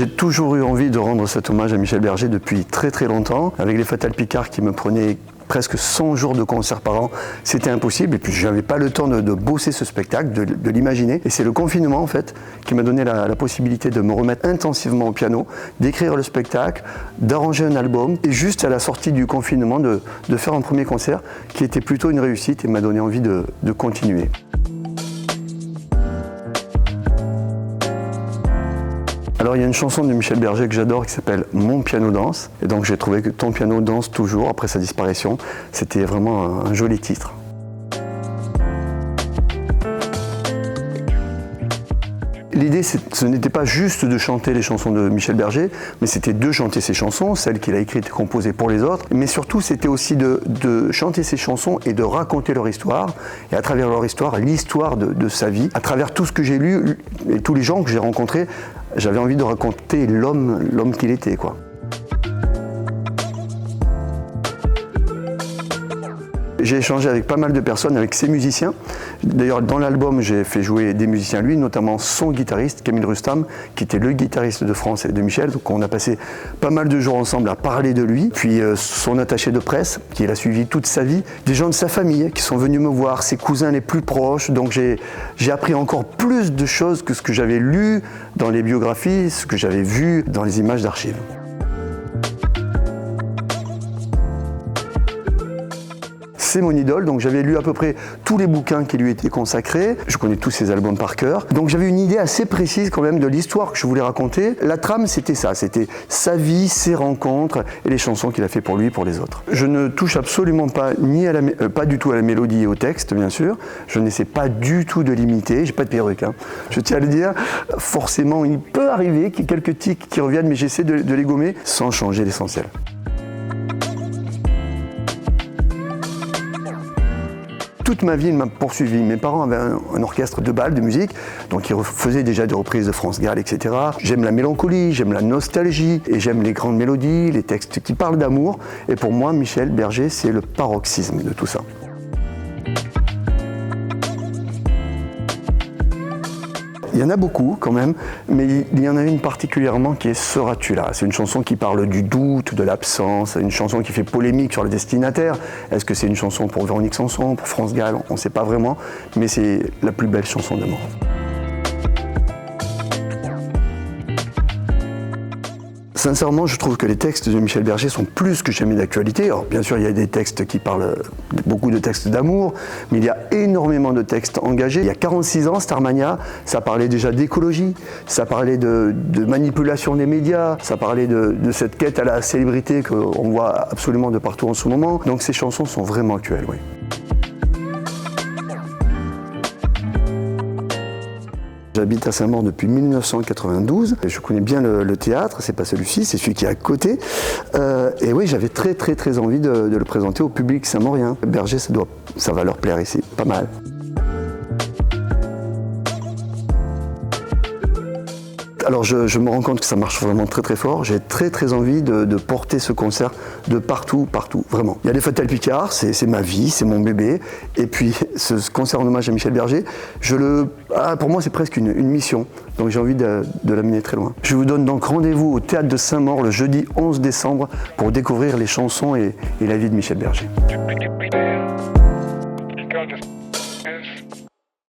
J'ai toujours eu envie de rendre cet hommage à Michel Berger depuis très très longtemps. Avec les Fatales Picards qui me prenaient presque 100 jours de concert par an, c'était impossible. Et puis je n'avais pas le temps de bosser ce spectacle, de l'imaginer. Et c'est le confinement en fait qui m'a donné la possibilité de me remettre intensivement au piano, d'écrire le spectacle, d'arranger un album. Et juste à la sortie du confinement, de faire un premier concert qui était plutôt une réussite et m'a donné envie de continuer. Alors il y a une chanson de Michel Berger que j'adore qui s'appelle « Mon piano danse ». Et donc j'ai trouvé que « Ton piano danse toujours » après sa disparition, c'était vraiment un joli titre. L'idée, ce n'était pas juste de chanter les chansons de Michel Berger, mais c'était de chanter ses chansons, celles qu'il a écrites et composées pour les autres. Mais surtout, c'était aussi de chanter ses chansons et de raconter leur histoire. Et à travers leur histoire, l'histoire de sa vie. À travers tout ce que j'ai lu et tous les gens que j'ai rencontrés, j'avais envie de raconter l'homme qu'il était, quoi. J'ai échangé avec pas mal de personnes, avec ses musiciens. D'ailleurs, dans l'album, j'ai fait jouer des musiciens, lui, notamment son guitariste, Camille Rustam, qui était le guitariste de France et de Michel. Donc on a passé pas mal de jours ensemble à parler de lui. Puis son attaché de presse, qui l'a suivi toute sa vie. Des gens de sa famille qui sont venus me voir, ses cousins les plus proches. Donc j'ai appris encore plus de choses que ce que j'avais lu dans les biographies, ce que j'avais vu dans les images d'archives. C'est mon idole, donc j'avais lu à peu près tous les bouquins qui lui étaient consacrés. Je connais tous ses albums par cœur. Donc j'avais une idée assez précise quand même de l'histoire que je voulais raconter. La trame, c'était ça, c'était sa vie, ses rencontres et les chansons qu'il a fait pour lui et pour les autres. Je ne touche absolument pas, pas du tout à la mélodie et au texte, bien sûr. Je n'essaie pas du tout de l'imiter, j'ai pas de perruque, hein. Je tiens à le dire. Forcément, il peut arriver qu'il y ait quelques tics qui reviennent, mais j'essaie de les gommer sans changer l'essentiel. Toute ma vie, il m'a poursuivi. Mes parents avaient un orchestre de bal, de musique, donc ils faisaient déjà des reprises de France Gall, etc. J'aime la mélancolie, j'aime la nostalgie, et j'aime les grandes mélodies, les textes qui parlent d'amour. Et pour moi, Michel Berger, c'est le paroxysme de tout ça. Il y en a beaucoup quand même, mais il y en a une particulièrement qui est « Seras-tu là ». C'est une chanson qui parle du doute, de l'absence, une chanson qui fait polémique sur le destinataire. Est-ce que c'est une chanson pour Véronique Sanson, pour France Gall? On ne sait pas vraiment, mais c'est la plus belle chanson d'amour. Sincèrement, je trouve que les textes de Michel Berger sont plus que jamais d'actualité. Alors, bien sûr, il y a des textes qui parlent, beaucoup de textes d'amour, mais il y a énormément de textes engagés. Il y a 46 ans, Starmania, ça parlait déjà d'écologie, ça parlait de manipulation des médias, ça parlait de cette quête à la célébrité qu'on voit absolument de partout en ce moment. Donc ces chansons sont vraiment actuelles, oui. J'habite à Saint-Maur depuis 1992. Je connais bien le théâtre, c'est pas celui-ci, c'est celui qui est à côté. Et oui, j'avais très envie de le présenter au public saint-maurien. Berger, ça va leur plaire ici, pas mal. Alors je me rends compte que ça marche vraiment très fort. J'ai très envie de porter ce concert de partout, vraiment. Il y a les Fatales Picards, c'est ma vie, c'est mon bébé. Et puis ce concert en hommage à Michel Berger, pour moi c'est presque une mission. Donc j'ai envie de l'amener très loin. Je vous donne donc rendez-vous au Théâtre de Saint-Maur le jeudi 11 décembre pour découvrir les chansons et la vie de Michel Berger.